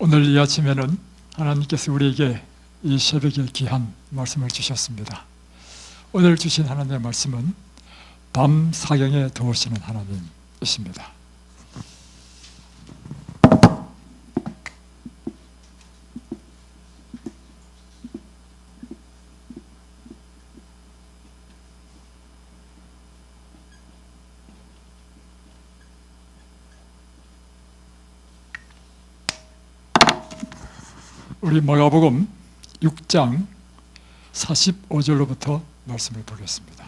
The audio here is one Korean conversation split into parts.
오늘 이 아침에는 하나님께서 우리에게 이 새벽에 귀한 말씀을 주셨습니다. 오늘 주신 하나님의 말씀은 밤 사경에 도우시는 하나님이십니다. 우리 마가복음 6장 45절로부터 말씀을 보겠습니다.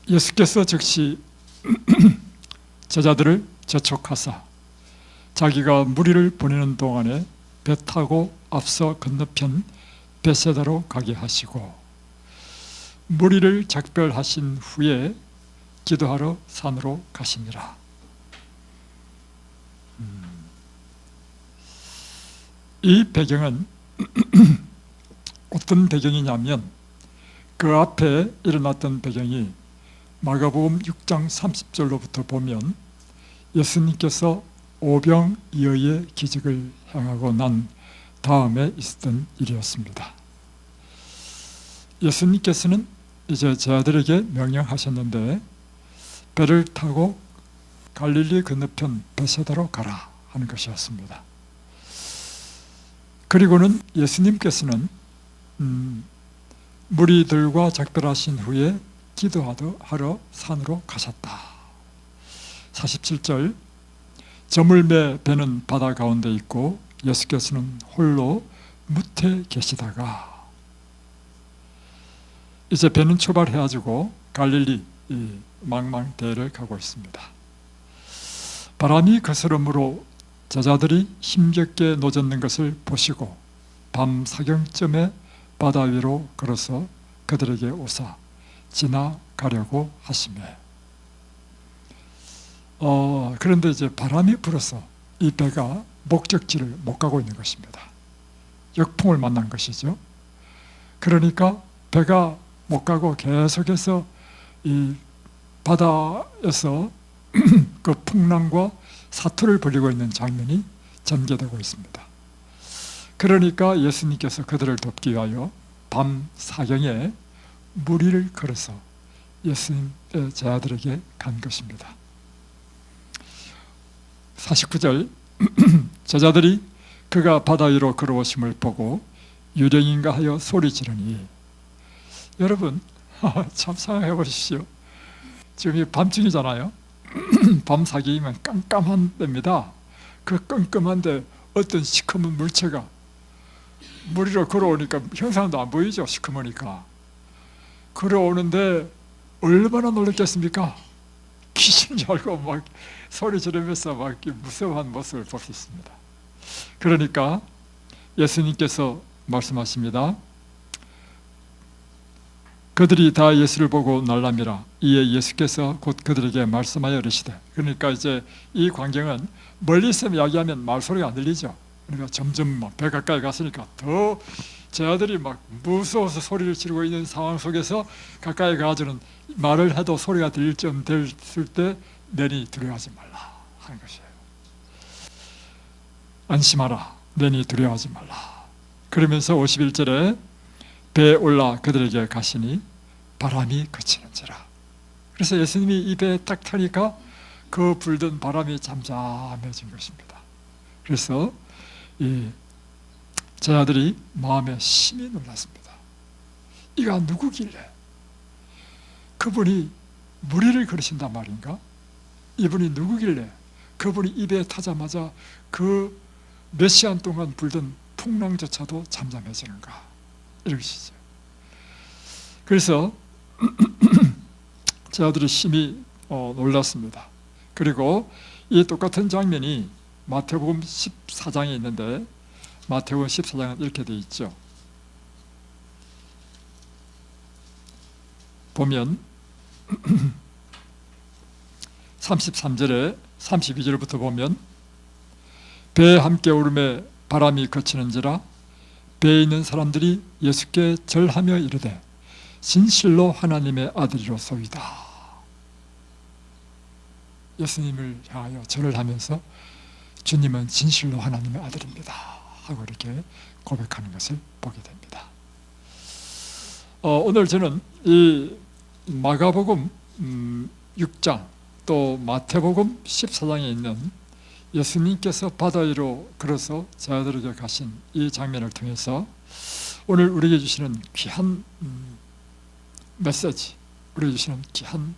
예수께서 즉시 제자들을 재촉하사 자기가 무리를 보내는 동안에 배 타고 앞서 건너편 벳세다로 가게 하시고 무리를 작별하신 후에 기도하러 산으로 가시니라. 이 배경은 어떤 배경이냐면 그 앞에 일어났던 배경이 마가복음 6장 30절로부터 보면 예수님께서 오병이어의 기적을 행하고 난 다음에 있었던 일이었습니다. 예수님께서는 이제 제자들에게 명령하셨는데 배를 타고 갈릴리 건너편 벳세다로 가라 하는 것이었습니다. 그리고는 예수님께서는 무리들과 작별하신 후에 기도하러 산으로 가셨다. 47절 저물매 배는 바다 가운데 있고 예수께서는 홀로 무태 계시다가 이제 배는 출발해가지고 갈릴리 망망대해를 가고 있습니다. 바람이 거스름으로 제자들이 힘겹게 노젓는 것을 보시고 밤 사경쯤에 바다 위로 걸어서 그들에게 오사 지나가려고 하시매 그런데 이제 바람이 불어서 이 배가 목적지를 못 가고 있는 것입니다. 역풍을 만난 것이죠. 그러니까 배가 못 가고 계속해서 이 바다에서 그 풍랑과 사투를 벌이고 있는 장면이 전개되고 있습니다. 그러니까 예수님께서 그들을 돕기 위하여 밤 사경에 무리를 걸어서 예수님의 제자들에게 간 것입니다. 49절 제자들이 그가 바다 위로 걸어오심을 보고 유령인가 하여 소리 지르니 여러분 참 생각해 보십시오. 지금 이 밤중이잖아요. 밤 사경이면 깜깜한 데입니다. 그 깜깜한데 어떤 시커먼 물체가 물 위로 걸어오니까 형상도 안 보이죠. 시커머니까 걸어오는데 얼마나 놀랐겠습니까? 귀신인 줄 알고 막 소리 지르면서 막 무서워한 모습을 볼 수 있습니다. 그러니까 예수님께서 말씀하십니다. 그들이 다 예수를 보고 놀라미라. 이에 예수께서 곧 그들에게 말씀하여 이르시되 그러니까 이제 이 광경은 멀리서 이야기하면 말소리가 안 들리죠. 그러니까 점점 막 배 가까이 갔으니까 더 제자들이 막 무서워서 소리를 지르고 있는 상황 속에서 가까이 가서는 말을 해도 소리가 들릴 쯤 됐을 때 내니 두려워하지 말라 하는 것이에요. 안심하라. 내니 두려워하지 말라. 그러면서 51절에 배에 올라 그들에게 가시니 바람이 그치는지라. 그래서 예수님이 이 배에 딱 타니까 그 불던 바람이 잠잠해진 것입니다. 그래서 이 제자들이 마음에 심히 놀랐습니다. 이가 누구길래 그분이 무리를 걸으신단 말인가? 이분이 누구길래 그분이 이 배에 타자마자 그 몇 시간 동안 불던 풍랑조차도 잠잠해지는가? 이러시죠. 그래서 제자들이 심히 놀랐습니다. 그리고 이 똑같은 장면이 마태복음 14장에 있는데 마태복음 14장은 이렇게 되어 있죠. 보면 33절에 32절부터 보면 배에 함께 오름에 바람이 그치는지라 배에 있는 사람들이 예수께 절하며 이르되 진실로 하나님의 아들이로소이다. 예수님을 향하여 절을 하면서 주님은 진실로 하나님의 아들입니다 하고 이렇게 고백하는 것을 보게 됩니다. 오늘 저는 이 마가복음 6장 또 마태복음 14장에 있는 예수님께서 바다 위로 걸어서 제자들에게 가신 이 장면을 통해서 오늘 우리에게 주시는 귀한 메시지, 우리에게 주시는 귀한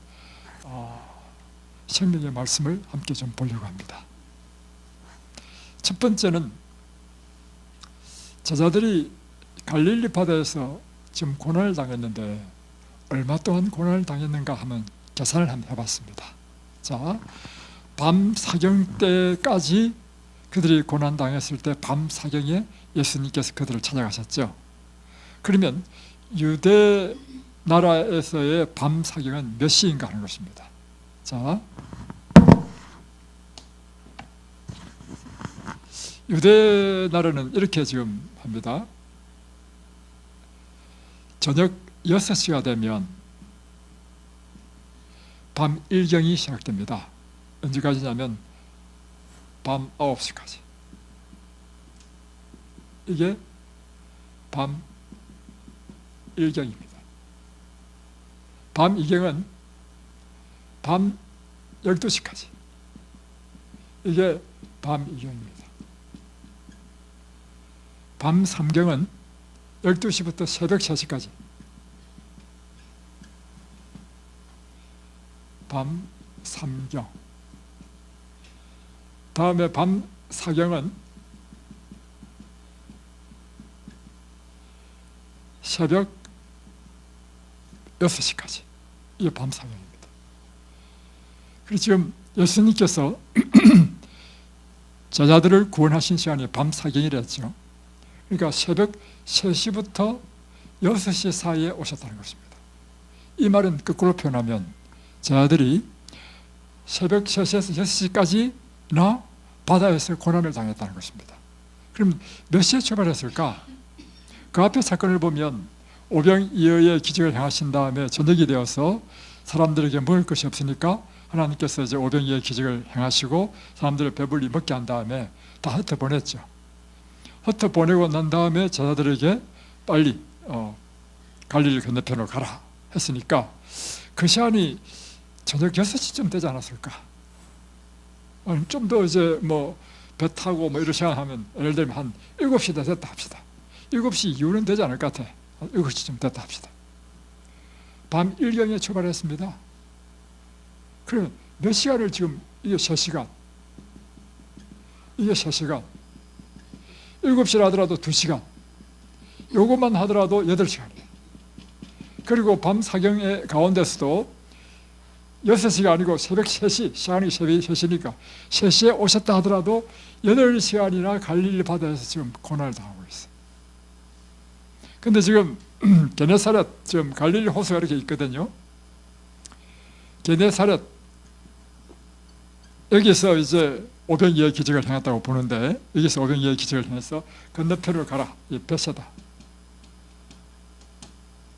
생명의 말씀을 함께 좀 보려고 합니다. 첫 번째는 제자들이 갈릴리 바다에서 지금 고난을 당했는데 얼마 동안 고난을 당했는가 하면 계산을 한번 해봤습니다. 자, 밤 사경 때까지 그들이 고난 당했을 때 밤 사경에 예수님께서 그들을 찾아가셨죠. 그러면 유대 나라에서의 밤 사경은 몇 시인가 하는 것입니다. 자, 유대 나라는 이렇게 지금 합니다. 저녁 6시가 되면 밤 1경이 시작됩니다. 언제까지냐면 밤 9시까지. 이게 밤 1경입니다. 밤 2경은 밤 12시까지. 이게 밤 2경입니다. 밤 3경은 12시부터 새벽 3시까지. 밤 3경. 다음에 밤 4경은 새벽 6시까지. 이게 밤 4경입니다. 그리고 지금 예수님께서 제자들을 구원하신 시간이 밤 4경이랬죠. 그러니까 새벽 3시부터 6시 사이에 오셨다는 것입니다. 이 말은 거꾸로 표현하면 제자들이 새벽 3시에서 6시까지나 바다에서 고난을 당했다는 것입니다. 그럼 몇 시에 출발했을까? 그 앞에 사건을 보면 오병이어의 기적을 행하신 다음에 저녁이 되어서 사람들에게 먹을 것이 없으니까 하나님께서 이제 오병이어의 기적을 행하시고 사람들을 배불리 먹게 한 다음에 다 흩어보냈죠. 흩어보내고 난 다음에 제자들에게 빨리 갈릴리 건너편으로 가라 했으니까 그 시간이 저녁 6시쯤 되지 않았을까? 좀 더 이제 배 타고 이런 시간 하면 예를 들면 한 7시 됐다 합시다. 7시 이후는 되지 않을 것 같아. 7시쯤 됐다 합시다. 밤 1경에 출발했습니다. 그럼 몇 시간을 지금 이게 3시간. 이게 3시간. 7시를 하더라도 2시간. 요것만 하더라도 8시간이에요. 그리고 밤 사경의 가운데서도 6시가 아니고 새벽 3시, 시간이 새벽 3시니까 3시에 오셨다 하더라도 8시간이나 갈릴리 바다에서 지금 고난을 당하고 있어요. 근데 지금 게네사렛, 지금 갈릴리 호수가 이렇게 있거든요. 게네사렛, 여기서 이제 오병이어의 기적을 행했다고 보는데 여기서 오병이어의 기적을 행해서 건너편으로 가라. 이 베세다.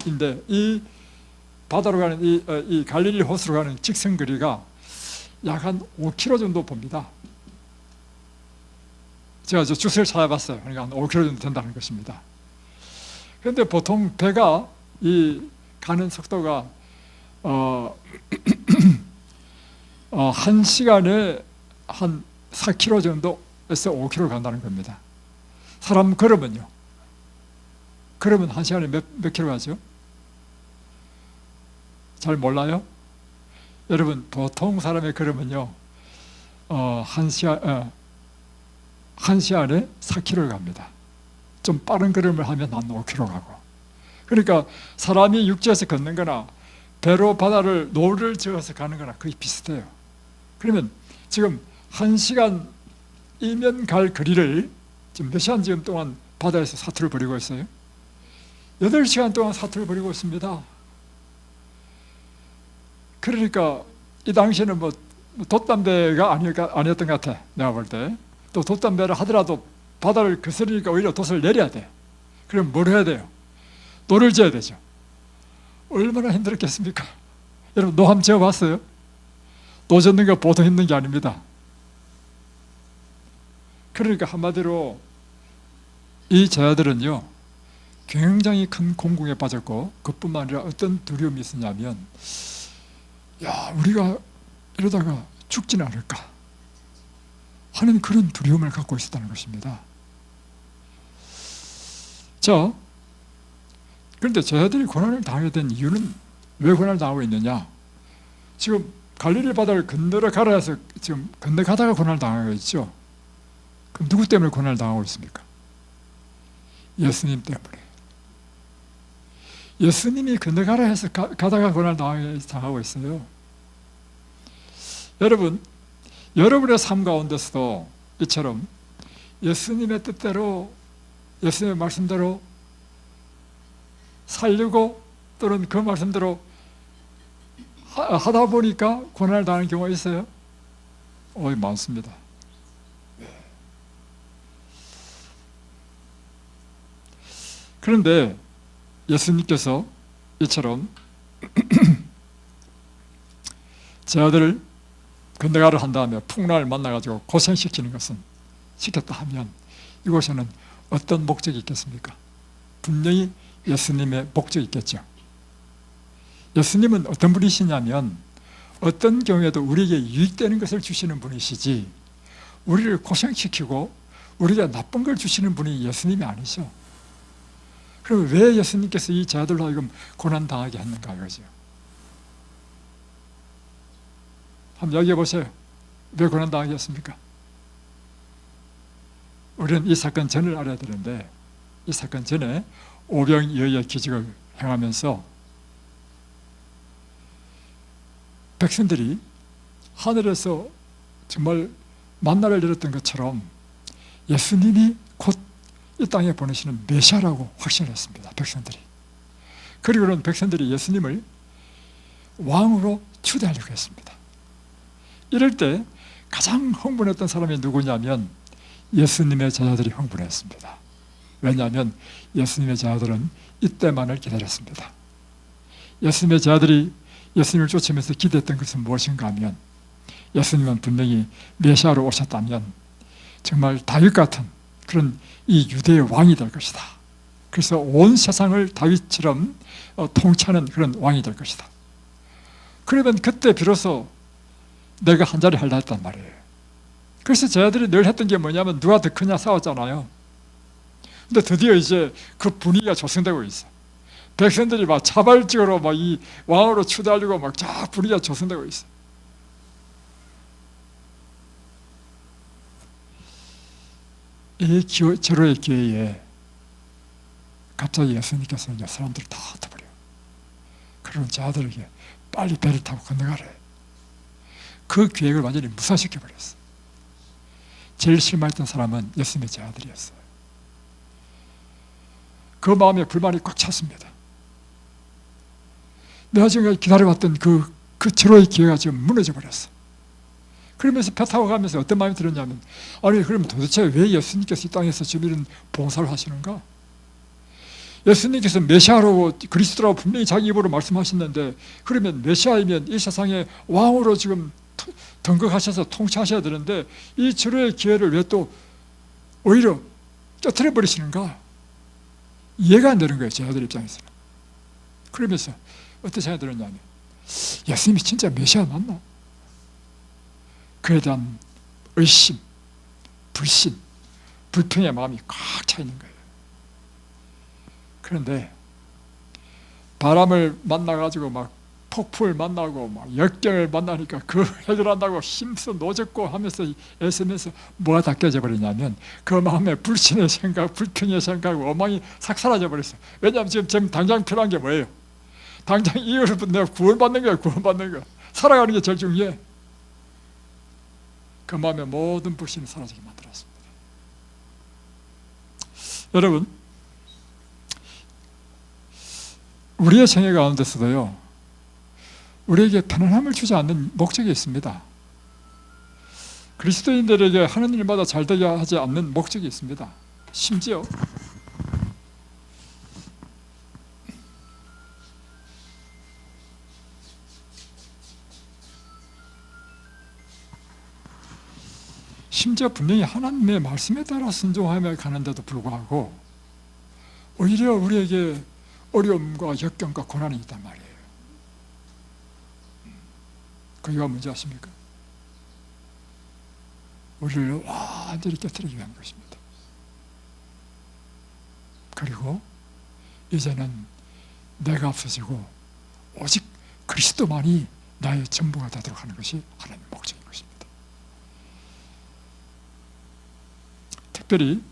인데 이 바다로 가는 이 갈릴리 호수로 가는 직선 거리가 약 한 5km 정도 봅니다. 제가 저 주소를 찾아봤어요. 그러니까 한 5km 정도 된다는 것입니다. 그런데 보통 배가 이 가는 속도가 1시간에 한 4km 정도에서 5km 간다는 겁니다. 사람 걸으면요. 그러면 1시간에 몇 킬로 가죠? 잘 몰라요? 여러분, 보통 사람이 걸으면요, 1시간에 4km를 갑니다. 좀 빠른 걸음을 하면 한 5km 가고. 그러니까 사람이 육지에서 걷는 거나 배로 바다를 노를 저어서 가는 거나 거의 비슷해요. 그러면 지금 1시간이면 갈 거리를 지금 몇 시간 지금 동안 바다에서 사투를 벌이고 있어요? 8시간 동안 사투를 벌이고 있습니다. 그러니까 이 당시에는 돛담배가 아니었던 것 같아. 내가 볼 때. 또 돛담배를 하더라도 바다를 거스르니까 오히려 돛을 내려야 돼. 그럼 뭘 해야 돼요? 노를 지어야 되죠. 얼마나 힘들었겠습니까? 여러분, 노 한번 지어봤어요? 노 젓는 거 보통 힘든 게 아닙니다. 그러니까 한마디로 이 제자들은요 굉장히 큰 공공에 빠졌고, 그뿐만 아니라 어떤 두려움이 있었냐면, 야, 우리가 이러다가 죽지는 않을까 하는 그런 두려움을 갖고 있었다는 것입니다. 자, 그런데 제자들이 고난을 당하게 된 이유는 왜 고난을 당하고 있느냐? 지금 갈릴리 바다를 건너러 가라 해서 지금 건너가다가 고난을 당하고 있죠. 그럼 누구 때문에 고난을 당하고 있습니까? 예수님 때문에. 예수님이 건너가라 해서 가다가 고난을 당하고 있어요. 여러분, 여러분의 삶 가운데서도 이처럼 예수님의 뜻대로, 예수님의 말씀대로 살려고, 또는 그 말씀대로 하다 보니까 고난을 당하는 경우가 있어요? 많습니다. 그런데 예수님께서 이처럼 제자들을 건너가려 한 다음에 풍랑을 만나가지고 고생시키는 것은, 시켰다 하면 이곳에는 어떤 목적이 있겠습니까? 분명히 예수님의 목적이 있겠죠. 예수님은 어떤 분이시냐면 어떤 경우에도 우리에게 유익되는 것을 주시는 분이시지, 우리를 고생시키고 우리에게 나쁜 걸 주시는 분이 예수님이 아니죠. 그럼 왜 예수님께서 이 제자들로 하여금 고난당하게 했는가 이거죠. 한번 이야기해 보세요. 왜 고난당하게 했습니까? 우리는 이 사건 전을 알아야 되는데, 이 사건 전에 오병이어의 기적을 행하면서 백성들이 하늘에서 정말 만나를 내렸던 것처럼 예수님이 곧 이 땅에 보내시는 메시아라고 확신했습니다. 백성들이. 그리고는 백성들이 예수님을 왕으로 추대하려고 했습니다. 이럴 때 가장 흥분했던 사람이 누구냐면 예수님의 제자들이 흥분했습니다. 왜냐하면 예수님의 제자들은 이때만을 기다렸습니다. 예수님의 제자들이 예수님을 쫓으면서 기대했던 것은 무엇인가 하면, 예수님은 분명히 메시아로 오셨다면 정말 다윗 같은 그런 이 유대의 왕이 될 것이다. 그래서 온 세상을 다윗처럼 통치하는 그런 왕이 될 것이다. 그러면 그때 비로소 내가 한 자리 할라 했단 말이에요. 그래서 제자들이 늘 했던 게 뭐냐면 누가 더 크냐 싸웠잖아요. 근데 드디어 이제 그 분위기가 조성되고 있어. 백성들이 막 자발적으로 막 이 왕으로 추대하려고 막 쫙 분위기가 조성되고 있어. 이 절호의 기회에 갑자기 예수님께서 이제 사람들을 다 흩어버려요. 그런 자들에게 빨리 배를 타고 건너가래. 그 계획을 완전히 무산시켜버렸어. 제일 실망했던 사람은 예수님의 제자들이었어요. 그 마음에 불만이 꽉 찼습니다. 내가 지금 기다려왔던 그 절호의 기회가 지금 무너져 버렸어. 그러면서 배 타고 가면서 어떤 마음이 들었냐면, 아니 그러면 도대체 왜 예수님께서 이 땅에서 지금 이런 봉사를 하시는가? 예수님께서 메시아로 그리스도라고 분명히 자기 입으로 말씀하셨는데, 그러면 메시아이면 이 세상의 왕으로 지금 등극하셔서 통치하셔야 되는데 이 절호의 기회를 왜 또 오히려 쫓아내 버리시는가? 이해가 안 되는 거예요, 제자들 입장에서는. 그러면서 어떤 생각이 들었냐면, 예수님이 진짜 메시아 맞나? 그에 대한 의심, 불신, 불평의 마음이 꽉 차 있는 거예요. 그런데 바람을 만나가지고 막 폭풍을 만나고 막 역경을 만나니까 그 해결한다고 힘써 노젓고 하면서 애쓰면서 뭐가 다 깨져버리냐면 그 마음에 불신의 생각, 불평의 생각, 원망이 싹 사라져버렸어요. 왜냐하면 지금 당장 필요한 게 뭐예요? 당장 이거를 내가 구원받는 거야. 구원받는 거야. 살아가는 게 제일 중요해. 그 마음에 모든 불신이 사라지게 만들었습니다. 여러분, 우리의 생애 가운데서도요, 우리에게 편안함을 주지 않는 목적이 있습니다. 그리스도인들에게 하는 일마다 잘 되게 하지 않는 목적이 있습니다. 심지어 심지어 분명히 하나님의 말씀에 따라 순종하며 가는데도 불구하고 오히려 우리에게 어려움과 역경과 고난이 있단 말이에요. 거기가 뭔지 아십니까? 우리를 완전히 깨뜨리기 위한 것입니다. 그리고 이제는 내가 없어지고 오직 그리스도만이 나의 전부가 되도록 하는 것이 하나님의 목적인 것입니다. 특별히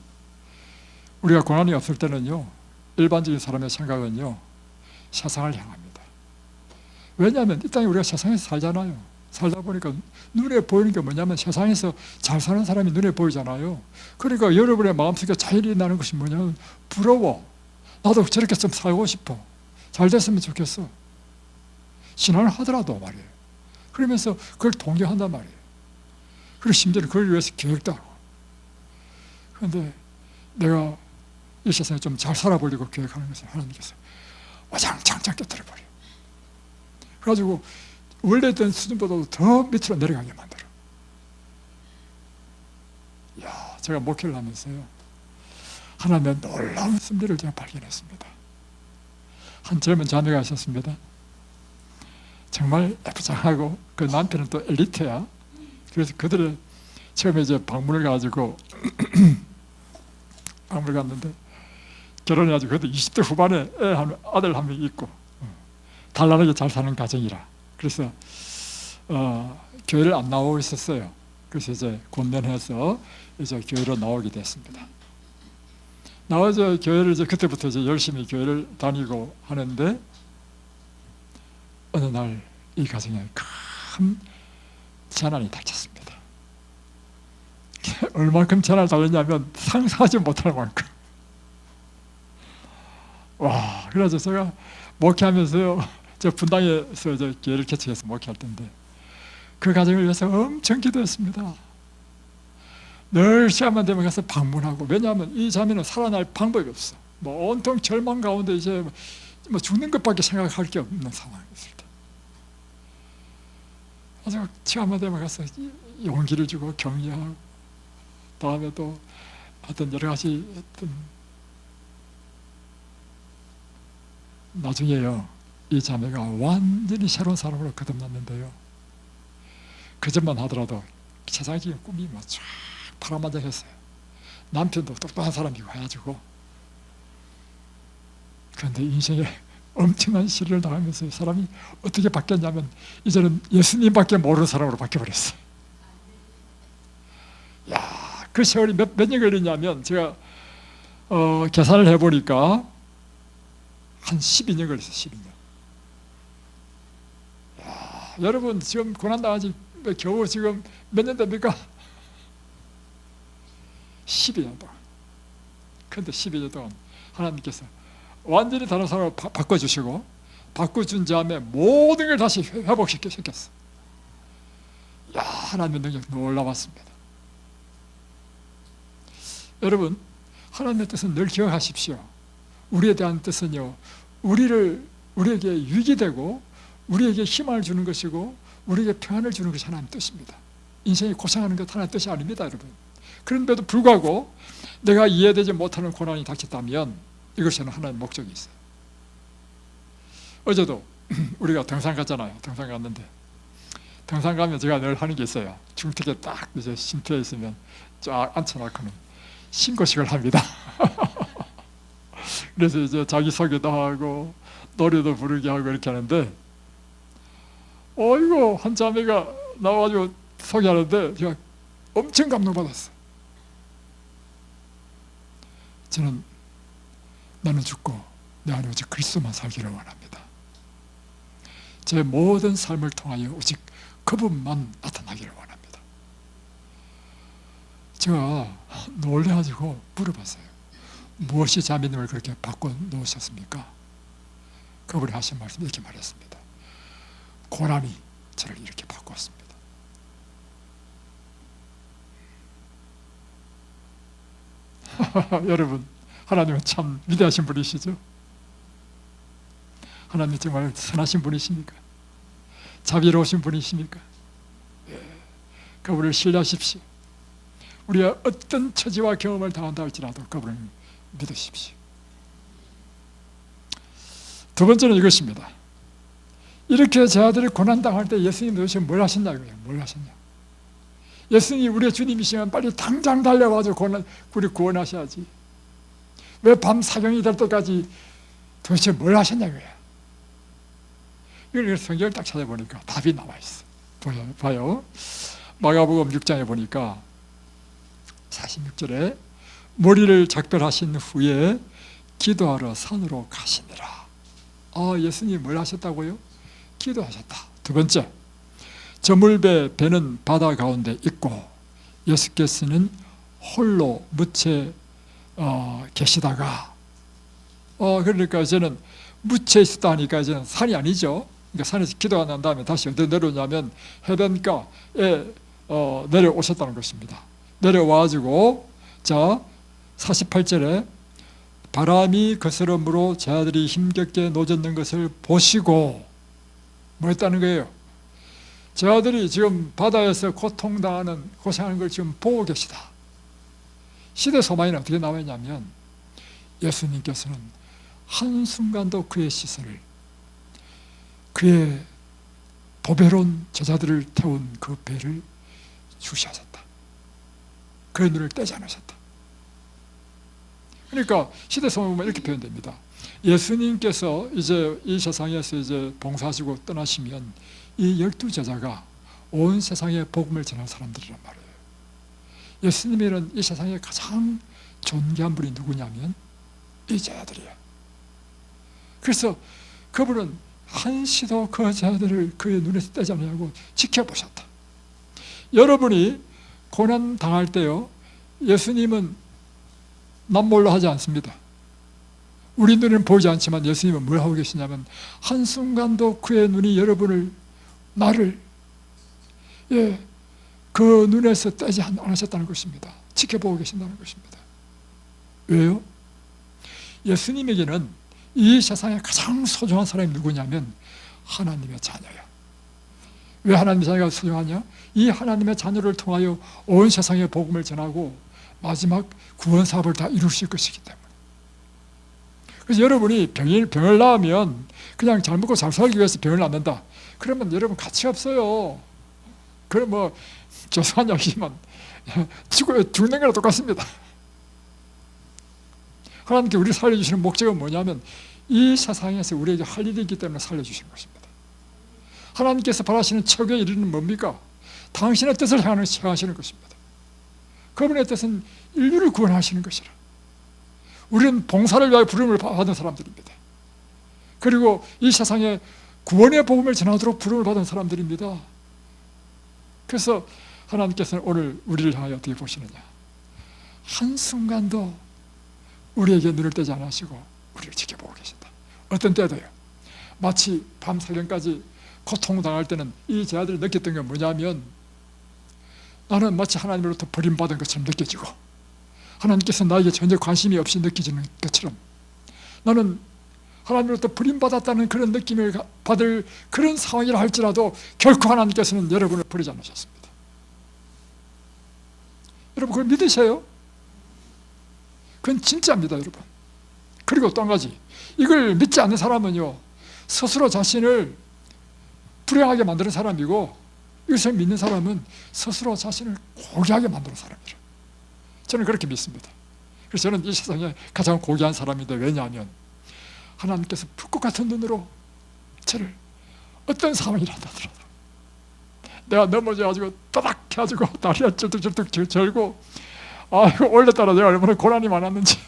우리가 고난이 없을 때는요, 일반적인 사람의 생각은요, 세상을 향합니다. 왜냐하면 이 땅에 우리가 세상에서 살잖아요. 살다 보니까 눈에 보이는 게 뭐냐면 세상에서 잘 사는 사람이 눈에 보이잖아요. 그러니까 여러분의 마음속에 자일이 나는 것이 뭐냐면 부러워. 나도 저렇게 좀 살고 싶어. 잘 됐으면 좋겠어. 신앙을 하더라도 말이에요. 그러면서 그걸 동경한단 말이에요. 그리고 심지어는 그걸 위해서 계획도 하고. 그런데 내가 이 세상에 좀 잘 살아보려고 계획하는 것을 하나님께서 와장창창 깨뜨려버려요. 그래가지고 원래 있던 수준보다도 더 밑으로 내려가게 만들어. 야, 제가 목회를 하면서요, 하나님의 놀라운 섭리를 제가 발견했습니다. 한 젊은 자매가 있었습니다. 정말 예쁘장하고 그 남편은 또 엘리트야. 그래서 그들의 처음에 이제 방문을 가지고 방문을 갔는데 결혼해가지고 그래도 20대 후반에 아들 한 명 있고 단란하게 잘 사는 가정이라. 그래서 교회를 안 나오고 있었어요. 그래서 이제 권면해서 이제 교회로 나오게 됐습니다. 나와서 교회를 이제 그때부터 이제 열심히 교회를 다니고 하는데 어느 날 이 가정에 큰 재난이 닥쳤습니다. 얼만큼 재난을 당했냐면 상상하지 못할 만큼. 와, 그래서 제가 목회하면서요, 저 분당에서 이제 교회를 개척해서 목회할 텐데 그 가정을 위해서 엄청 기도했습니다. 늘 시간만 되면 가서 방문하고. 왜냐하면 이 자매는 살아날 방법이 없어. 뭐 온통 절망 가운데 이제 뭐 죽는 것밖에 생각할 게 없는 상황이었을 때. 그래서 시간만 되면 가서 용기를 주고 격려하고, 다음에 또 어떤 여러 가지 어떤 나중에요, 이 자매가 완전히 새로운 사람으로 거듭났는데요, 그 전만 하더라도 세상적인 꿈이 뭐 쫙 파란만장했어요. 남편도 똑똑한 사람이고 해가지고. 그런데 인생에 엄청난 시련을 당하면서 사람이 어떻게 바뀌었냐면 이제는 예수님밖에 모르는 사람으로 바뀌어버렸어요. 야, 그 세월이 몇 년 걸리냐면 제가 계산을 해보니까 한 12년 걸렸어요. 12년. 야, 여러분 지금 고난당한 지 겨우 지금 몇 년 됩니까? 12년 동안. 그런데 12년 동안 하나님께서 완전히 다른 사람을 바꿔주시고, 바꿔준 다음에 모든 걸 다시 회복시켰어. 야, 하나님의 능력 놀라웠습니다. 여러분, 하나님의 뜻은 늘 기억하십시오. 우리에 대한 뜻은요, 우리에게 유익이 되고 우리에게 희망을 주는 것이고 우리에게 평안을 주는 것이 하나님의 뜻입니다. 인생이 고생하는 것 하나님의 뜻이 아닙니다, 여러분. 그런데도 불구하고 내가 이해되지 못하는 고난이 닥쳤다면 이것에는 하나님의 목적이 있어요. 어제도 우리가 등산 갔잖아요. 등산 갔는데 등산 가면 제가 늘 하는 게 있어요. 중턱에 딱 이제 쉼터에 있으면 쫙 앉혀놓고는 신고식을 합니다. 그래서 이제 자기 소개도 하고 노래도 부르게 하고 이렇게 하는데, 어이구, 한 자매가 나와가지고 소개하는데 제가 엄청 감동받았어요. 저는 나는 죽고 내 안에 오직 그리스도만 살기를 원합니다. 제 모든 삶을 통하여 오직 그분만 나타나기를 원합니다. 제가 놀래가지고 물어봤어요. 무엇이 자매님을 그렇게 바꿔 놓으셨습니까? 그분이 하신 말씀 이렇게 말했습니다. 고난이 저를 이렇게 바꿨습니다. 여러분, 하나님은 참 위대하신 분이시죠? 하나님 정말 선하신 분이십니까? 자비로우신 분이십니까? 그분을 신뢰하십시오. 우리가 어떤 처지와 경험을 당한다 할지라도 그분을 믿으십시오. 두 번째는 이것입니다. 이렇게 제 아들이 고난당할 때 예수님 도대체 뭘 하셨냐고요. 뭘 하셨냐. 예수님이 우리의 주님이시면 빨리 당장 달려가지고 우리 구원하셔야지. 왜 밤 사경이 될 때까지 도대체 뭘 하셨냐고요. 이걸 성경을 딱 찾아보니까 답이 나와있어. 봐요. 마가복음 6장에 보니까 46절에 머리를 작별하신 후에 기도하러 산으로 가시니라. 예수님이 뭘 하셨다고요? 기도하셨다. 두 번째, 저물배 배는 바다 가운데 있고 예수께서는 홀로 묻혀 계시다가 그러니까 이제는 묻혀 있었다 하니까 이제는 산이 아니죠. 그러니까 산에서 기도가 난 다음에 다시 어디 내려오냐면 해변가에 내려오셨다는 것입니다. 내려와가지고 자 48절에 바람이 거스름으로 제 아들이 힘겹게 놓졌는 것을 보시고 뭐 했다는 거예요? 제 아들이 지금 바다에서 고통당하는 고생하는 걸 지금 보고 계시다. 시대 소망에는 어떻게 나와 있냐면 예수님께서는 한순간도 그의 시선을 그의 보배로운 제자들을 태운 그 배를 주시하셨다. 그의 눈을 떼지 않으셨다. 그러니까 시대 소망에 보면 이렇게 표현됩니다. 예수님께서 이제 이 세상에서 이제 봉사하시고 떠나시면 이 12제자가 온 세상에 복음을 전할 사람들이란 말이에요. 예수님이란 이 세상에 가장 존귀한 분이 누구냐면 이 제자들이에요. 그래서 그분은 한시도 그 제자들을 그의 눈에서 떼지 않으려고 지켜보셨다. 여러분이 고난 당할 때요, 예수님은 남몰라 하지 않습니다. 우리 눈에는 보이지 않지만 예수님은 뭘 하고 계시냐면 한순간도 그의 눈이 여러분을, 나를 그 눈에서 떼지 않으셨다는 것입니다. 지켜보고 계신다는 것입니다. 왜요? 예수님에게는 이 세상에 가장 소중한 사람이 누구냐면 하나님의 자녀야. 왜 하나님의 자녀가 소중하냐? 이 하나님의 자녀를 통하여 온 세상에 복음을 전하고 마지막 구원 사업을 다 이루실 것이기 때문에. 그래서 여러분이 병을 낳으면 그냥 잘 먹고 잘 살기 위해서 병을 낳는다. 그러면 여러분 가치 없어요. 그럼 뭐 죄송한 얘기지만 죽는 거랑 똑같습니다. 하나님께 우리 살려주시는 목적은 뭐냐면 이 세상에서 우리에게 할 일이 있기 때문에 살려주시는 것입니다. 하나님께서 바라시는 최고의 일은 뭡니까? 당신의 뜻을 행하시는 것입니다. 그분의 뜻은 인류를 구원하시는 것이라. 우리는 봉사를 위하여 부름을 받은 사람들입니다. 그리고 이 세상에 구원의 복음을 전하도록 부름을 받은 사람들입니다. 그래서 하나님께서는 오늘 우리를 향하여 어떻게 보시느냐? 한순간도 우리에게 눈을 떼지 않으시고 우리를 지켜보고 계신다. 어떤 때도요. 마치 밤 사경까지 고통당할 때는 이 제자들이 느꼈던 게 뭐냐면 나는 마치 하나님으로부터 버림받은 것처럼 느껴지고 하나님께서 나에게 전혀 관심이 없이 느껴지는 것처럼 나는 하나님으로부터 버림받았다는 그런 느낌을 받을 그런 상황이라 할지라도 결코 하나님께서는 여러분을 버리지 않으셨습니다. 여러분 그걸 믿으세요? 그건 진짜입니다, 여러분. 그리고 또 한 가지, 이걸 믿지 않는 사람은요 스스로 자신을 불행하게 만드는 사람이고 이것을 믿는 사람은 스스로 자신을 고귀하게 만드는 사람이에요. 저는 그렇게 믿습니다. 그래서 저는 이 세상에 가장 고귀한 사람인데, 왜냐하면 하나님께서 불꽃 같은 눈으로 저를 어떤 상황이라도 하더라도 내가 넘어져가지고 따닥 해가지고 다리가 쩔뚝쩔뚝 절고 오늘따라 내가 얼마나 고난이 많았는지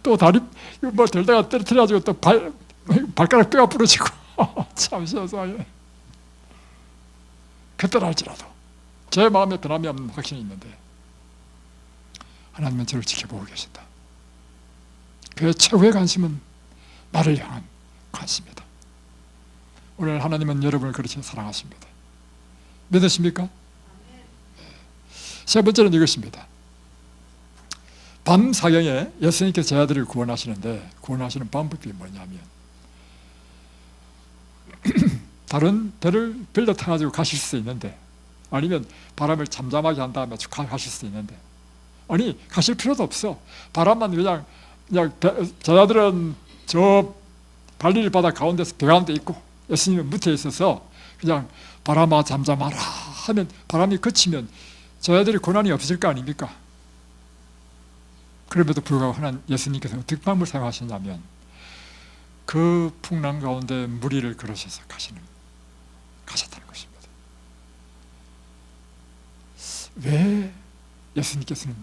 또 다리 뭐 들다가 떨어뜨려가지고 또 발가락 뼈가 부러지고 참 세상에. 그때라 할지라도 제 마음에 변함이 없는 확신이 있는데 하나님은 저를 지켜보고 계신다. 그의 최고의 관심은 나를 향한 관심이다. 오늘 하나님은 여러분을 그렇게 사랑하십니다. 믿으십니까? 세 번째는 이것입니다. 밤 사경에 예수님께서 제자들을 구원하시는데 구원하시는 방법이 뭐냐면 다른 배를 빌려 타가지고 가실 수 있는데 아니면 바람을 잠잠하게 한 다음에 쭉 가실 수도 있는데, 아니 가실 필요도 없어. 바람만 그냥 저자들은 저 발리를 바다 가운데서 배 가운데 있고 예수님은 밑에 있어서 그냥 바람아 잠잠하라 하면 바람이 그치면 저자들이 고난이 없을 거 아닙니까? 그럼에도 불구하고 하나님 예수님께서 어떻게 방법을 사용하셨냐면 그 풍랑 가운데 무리를 걸으셔서 가셨다는 것입니다. 왜 예수님께서는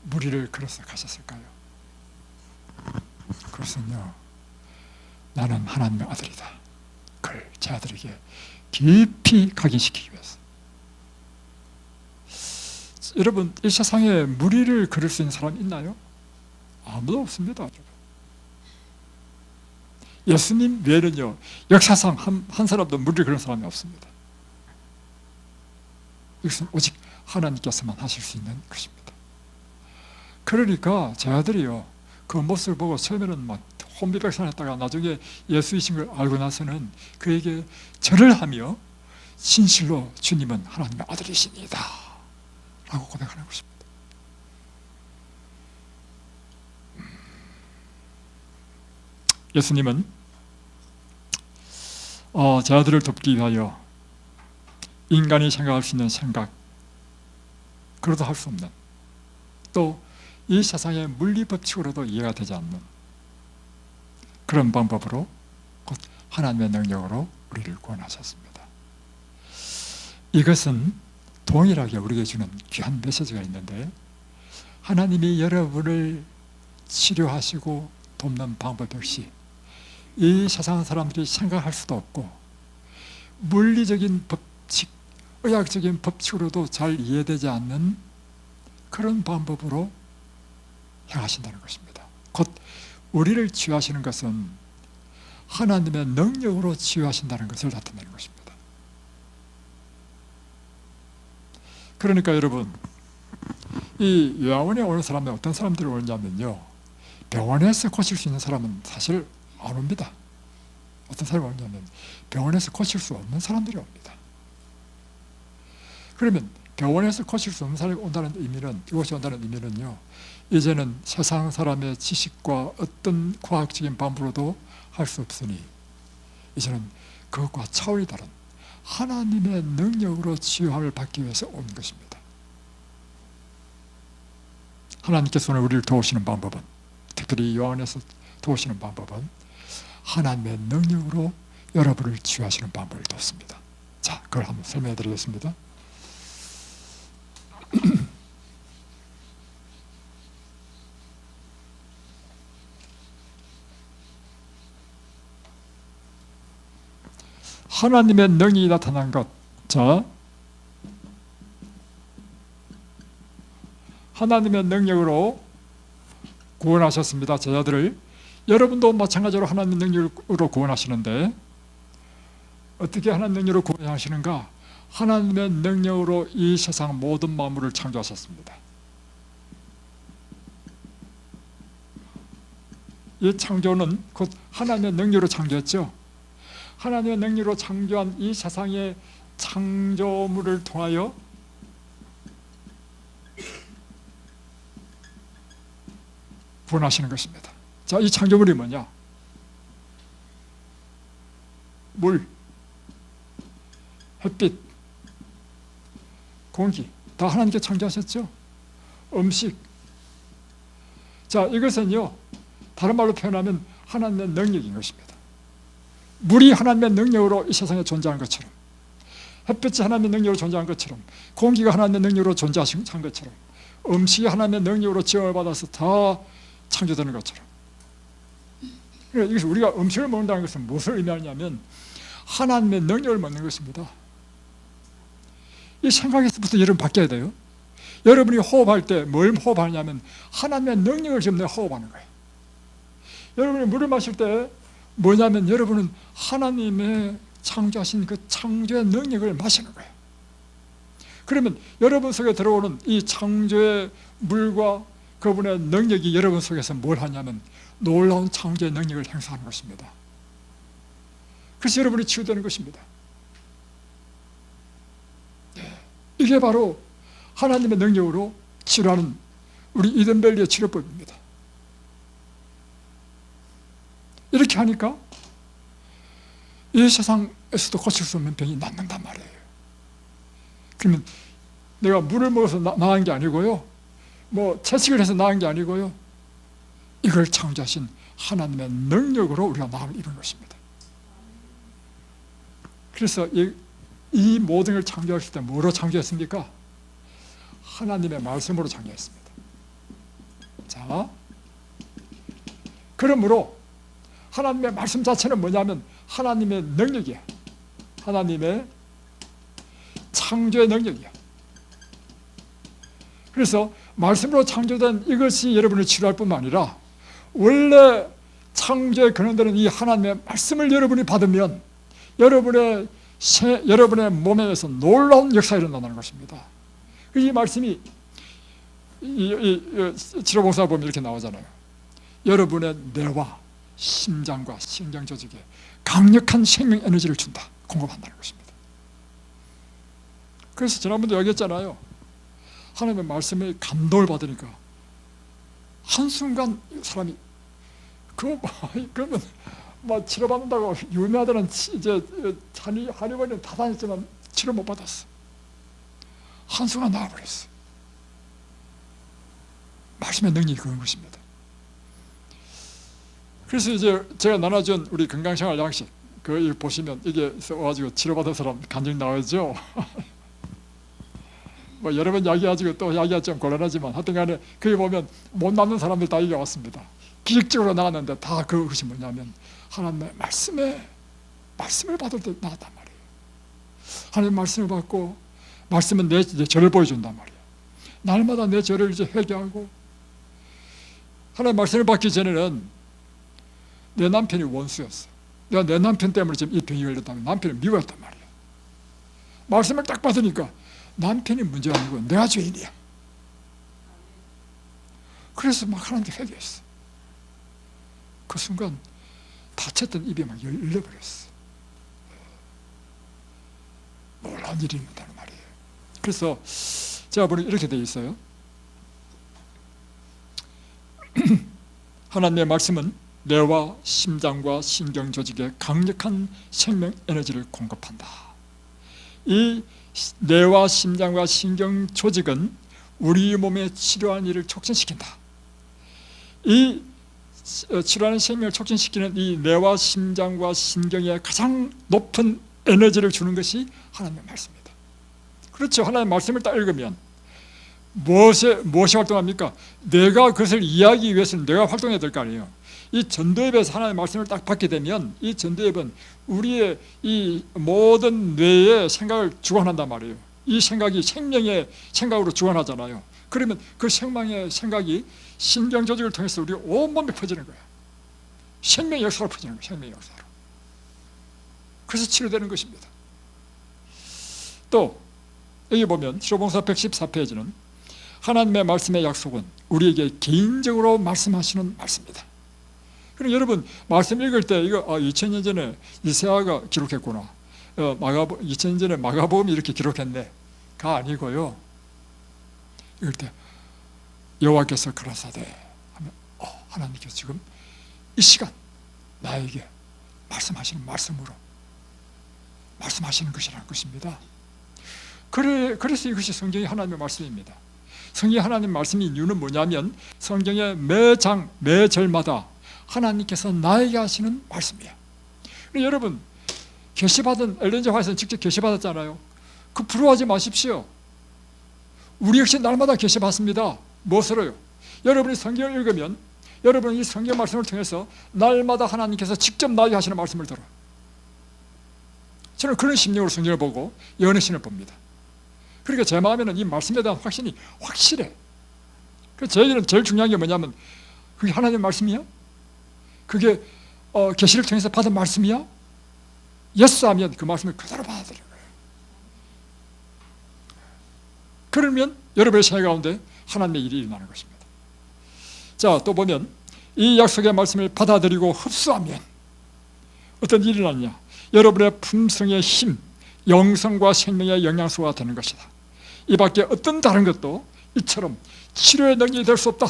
무리를 걸어서 가셨을까요? 그것은요, 나는 하나님의 아들이다, 그걸 제 아들에게 깊이 각인시키기 위해서. 여러분, 이 세상에 무리를 걸을 수 있는 사람 있나요? 아무도 없습니다. 예수님 외에는요, 역사상 한 사람도 무리를 걸은 사람이 없습니다. 이것은 오직 하나님께서만 하실 수 있는 것입니다. 그러니까 제 아들이요, 그 모습을 보고 처음에는 막 혼비백산했다가 나중에 예수이신 걸 알고 나서는 그에게 절을 하며 진실로 주님은 하나님의 아들이십니다 라고 고백하는 것입니다. 예수님은 제 아들을 돕기 위하여 인간이 생각할 수 있는 생각, 그래도 할 수 없는, 또 이 세상의 물리법칙으로도 이해가 되지 않는 그런 방법으로, 곧 하나님의 능력으로 우리를 구원하셨습니다. 이것은 동일하게 우리에게 주는 귀한 메시지가 있는데, 하나님이 여러분을 치료하시고 돕는 방법 역시 이 세상 사람들이 생각할 수도 없고 물리적인 법칙, 의학적인 법칙으로도 잘 이해되지 않는 그런 방법으로 행하신다는 것입니다. 곧 우리를 치유하시는 것은 하나님의 능력으로 치유하신다는 것을 나타내는 것입니다. 그러니까 여러분, 이 요양원에 오는 사람은 어떤 사람들이 오냐면요, 병원에서 고칠 수 있는 사람은 사실 안 옵니다. 어떤 사람이 오냐면 병원에서 고칠 수 없는 사람들이 옵니다. 그러면 병원에서 고칠 수 없는 사람이 온다는 의미는, 이곳이 온다는 의미는요, 이제는 세상 사람의 지식과 어떤 과학적인 방법으로도 할 수 없으니 이제는 그것과 차원이 다른 하나님의 능력으로 치유함을 받기 위해서 온 것입니다. 하나님께서 오늘 우리를 도우시는 방법은, 특별히 요한에서 도우시는 방법은 하나님의 능력으로 여러분을 치유하시는 방법을 돕습니다. 자, 그걸 한번 설명해 드리겠습니다. 하나님의 능력이 나타난 것. 자, 하나님의 능력으로 구원하셨습니다, 제자들을. 여러분도 마찬가지로 하나님의 능력으로 구원하시는데, 어떻게 하나님의 능력으로 구원하시는가? 하나님의 능력으로 이 세상 모든 만물을 창조하셨습니다. 이 창조는 곧 하나님의 능력으로 창조했죠. 하나님의 능력으로 창조한 이 세상의 창조물을 통하여 구원하시는 것입니다. 자, 이 창조물이 뭐냐? 물, 햇빛, 공기, 다 하나님께 창조하셨죠. 음식. 자, 이것은요, 다른 말로 표현하면 하나님의 능력인 것입니다. 물이 하나님의 능력으로 이 세상에 존재한 것처럼, 햇빛이 하나님의 능력으로 존재한 것처럼, 공기가 하나님의 능력으로 존재한 것처럼, 음식이 하나님의 능력으로 지음을 받아서 다 창조되는 것처럼. 그러니까 이것이, 우리가 음식을 먹는다는 것은 무엇을 의미하냐면 하나님의 능력을 먹는 것입니다. 이 생각에서부터 여러분 바뀌어야 돼요. 여러분이 호흡할 때 뭘 호흡하냐면 하나님의 능력을 지금 내가 호흡하는 거예요. 여러분이 물을 마실 때 뭐냐면 여러분은 하나님의 창조하신 그 창조의 능력을 마시는 거예요. 그러면 여러분 속에 들어오는 이 창조의 물과 그분의 능력이 여러분 속에서 뭘 하냐면 놀라운 창조의 능력을 행사하는 것입니다. 그래서 여러분이 치유되는 것입니다. 네. 이게 바로 하나님의 능력으로 치료하는 우리 이든벨리의 치료법입니다. 이렇게 하니까 이 세상에서도 고칠 수 없는 병이 낫는단 말이에요. 그러면 내가 물을 먹어서 나은 게 아니고요, 뭐 채식을 해서 나은 게 아니고요, 이걸 창조하신 하나님의 능력으로 우리가 나음을 입은 것입니다. 그래서 이 모든 걸 창조했을 때 뭐로 창조했습니까? 하나님의 말씀으로 창조했습니다. 자, 그러므로 하나님의 말씀 자체는 뭐냐면 하나님의 능력이야. 하나님의 창조의 능력이야. 그래서 말씀으로 창조된 이것이 여러분을 치료할 뿐만 아니라 원래 창조에 근원되는 이 하나님의 말씀을 여러분이 받으면 여러분의 몸에서 놀라운 역사가 일어나는 것입니다. 이 말씀이 치료봉사 보면 이렇게 나오잖아요. 여러분의 뇌와 심장과 신경 조직에 강력한 생명 에너지를 준다, 공급한다는 것입니다. 그래서 지난번도 얘기했잖아요. 하나님의 말씀에 감동을 받으니까 한순간 사람이 그러면 막 치료받는다고 유명하다는 이제 한의원은 다 다녔지만 치료 못 받았어. 한순간 나와버렸어. 말씀의 능력이 그런 것입니다. 그래서 이제 제가 나눠준 우리 건강생활 양식, 그 보시면 이게 써가지고 치료받은 사람 간증 나오죠. 뭐 여러 번 이야기하고 또 이야기하기 좀 곤란하지만 하여튼 간에 거기 보면 못 낫는 사람들 다 이겨 왔습니다. 기적적으로 나왔는데 다 그것이 뭐냐면 하나님의 말씀을 받을 때 나왔단 말이에요. 하나님의 말씀을 받고 말씀은 내 죄를 보여준단 말이에요. 날마다 내 죄를 이제 회개하고, 하나님의 말씀을 받기 전에는 내 남편이 원수였어. 내가 내 남편 때문에 지금 이 병이 걸렸다면 남편을 미워했단 말이에요. 말씀을 딱 받으니까 남편이 문제가 아니고 내가 죄인이야. 그래서 막 하나님께 회개했어. 그 순간 닫혔던 입이 막 열려버렸어. 놀라운 일이 있는다는 말이에요. 그래서 제가 보니 이렇게 되어 있어요. 하나님의 말씀은 뇌와 심장과 신경 조직에 강력한 생명 에너지를 공급한다. 이 뇌와 심장과 신경 조직은 우리 몸의 치료하는 일을 촉진시킨다. 이 치료하는 생명을 촉진시키는 이 뇌와 심장과 신경에 가장 높은 에너지를 주는 것이 하나님의 말씀입니다. 그렇죠. 하나님의 말씀을 딱 읽으면 무엇이 활동합니까? 내가 그것을 이해하기 위해서는 내가 활동해야 될 거 아니에요. 이 전도협에서 하나님의 말씀을 딱 받게 되면 이 전도협은 우리의 이 모든 뇌의 생각을 주관한단 말이에요. 이 생각이 생명의 생각으로 주관하잖아요. 그러면 그 생명의 생각이 신경 조직을 통해서 우리 온몸에 퍼지는 거예요. 생명의 역사로 퍼지는 거예요. 생명의 역사로. 그래서 치료되는 것입니다. 또 여기 보면 치료봉사 114페이지는 하나님의 말씀의 약속은 우리에게 개인적으로 말씀하시는 말씀입니다. 그럼 여러분 말씀 읽을 때 이거 2000년 전에 이사야가 기록했구나, 2000년 전에 마가복음이 이렇게 기록했네 가 아니고요. 읽을 때 여호와께서 가라사대 하면 하나님께서 지금 이 시간 나에게 말씀하시는 말씀으로 말씀하시는 것이라는 것입니다. 그래서 이것이 성경의 하나님의 말씀입니다. 성경의 하나님의 말씀인 이유는 뭐냐면 성경의 매 장, 매 절마다 하나님께서 나에게 하시는 말씀이에요. 여러분 계시받은 엘렌 지 화이트는 직접 계시받았잖아요. 그 부러워하지 마십시오. 우리 역시 날마다 계시받습니다. 무엇으로요? 여러분이 성경을 읽으면 여러분이 이 성경 말씀을 통해서 날마다 하나님께서 직접 나에게 하시는 말씀을 들어요. 저는 그런 심령으로 성경을 보고 예언의 신을 봅니다. 그러니까 제 마음에는 이 말씀에 대한 확신이 확실해. 그래서 저에게는 제일 중요한 게 뭐냐면 그게 하나님의 말씀이야? 그게 계시를 통해서 받은 말씀이야? 예스 하면 그 말씀을 그대로 받아들이는 거예요. 그러면 여러분의 생활 가운데 하나님의 일이 일어나는 것입니다. 자, 또 보면 이 약속의 말씀을 받아들이고 흡수하면 어떤 일이 일어나느냐? 여러분의 품성의 힘, 영성과 생명의 영양소가 되는 것이다. 이 밖에 어떤 다른 것도 이처럼 치료의 능력이 될 수 없다.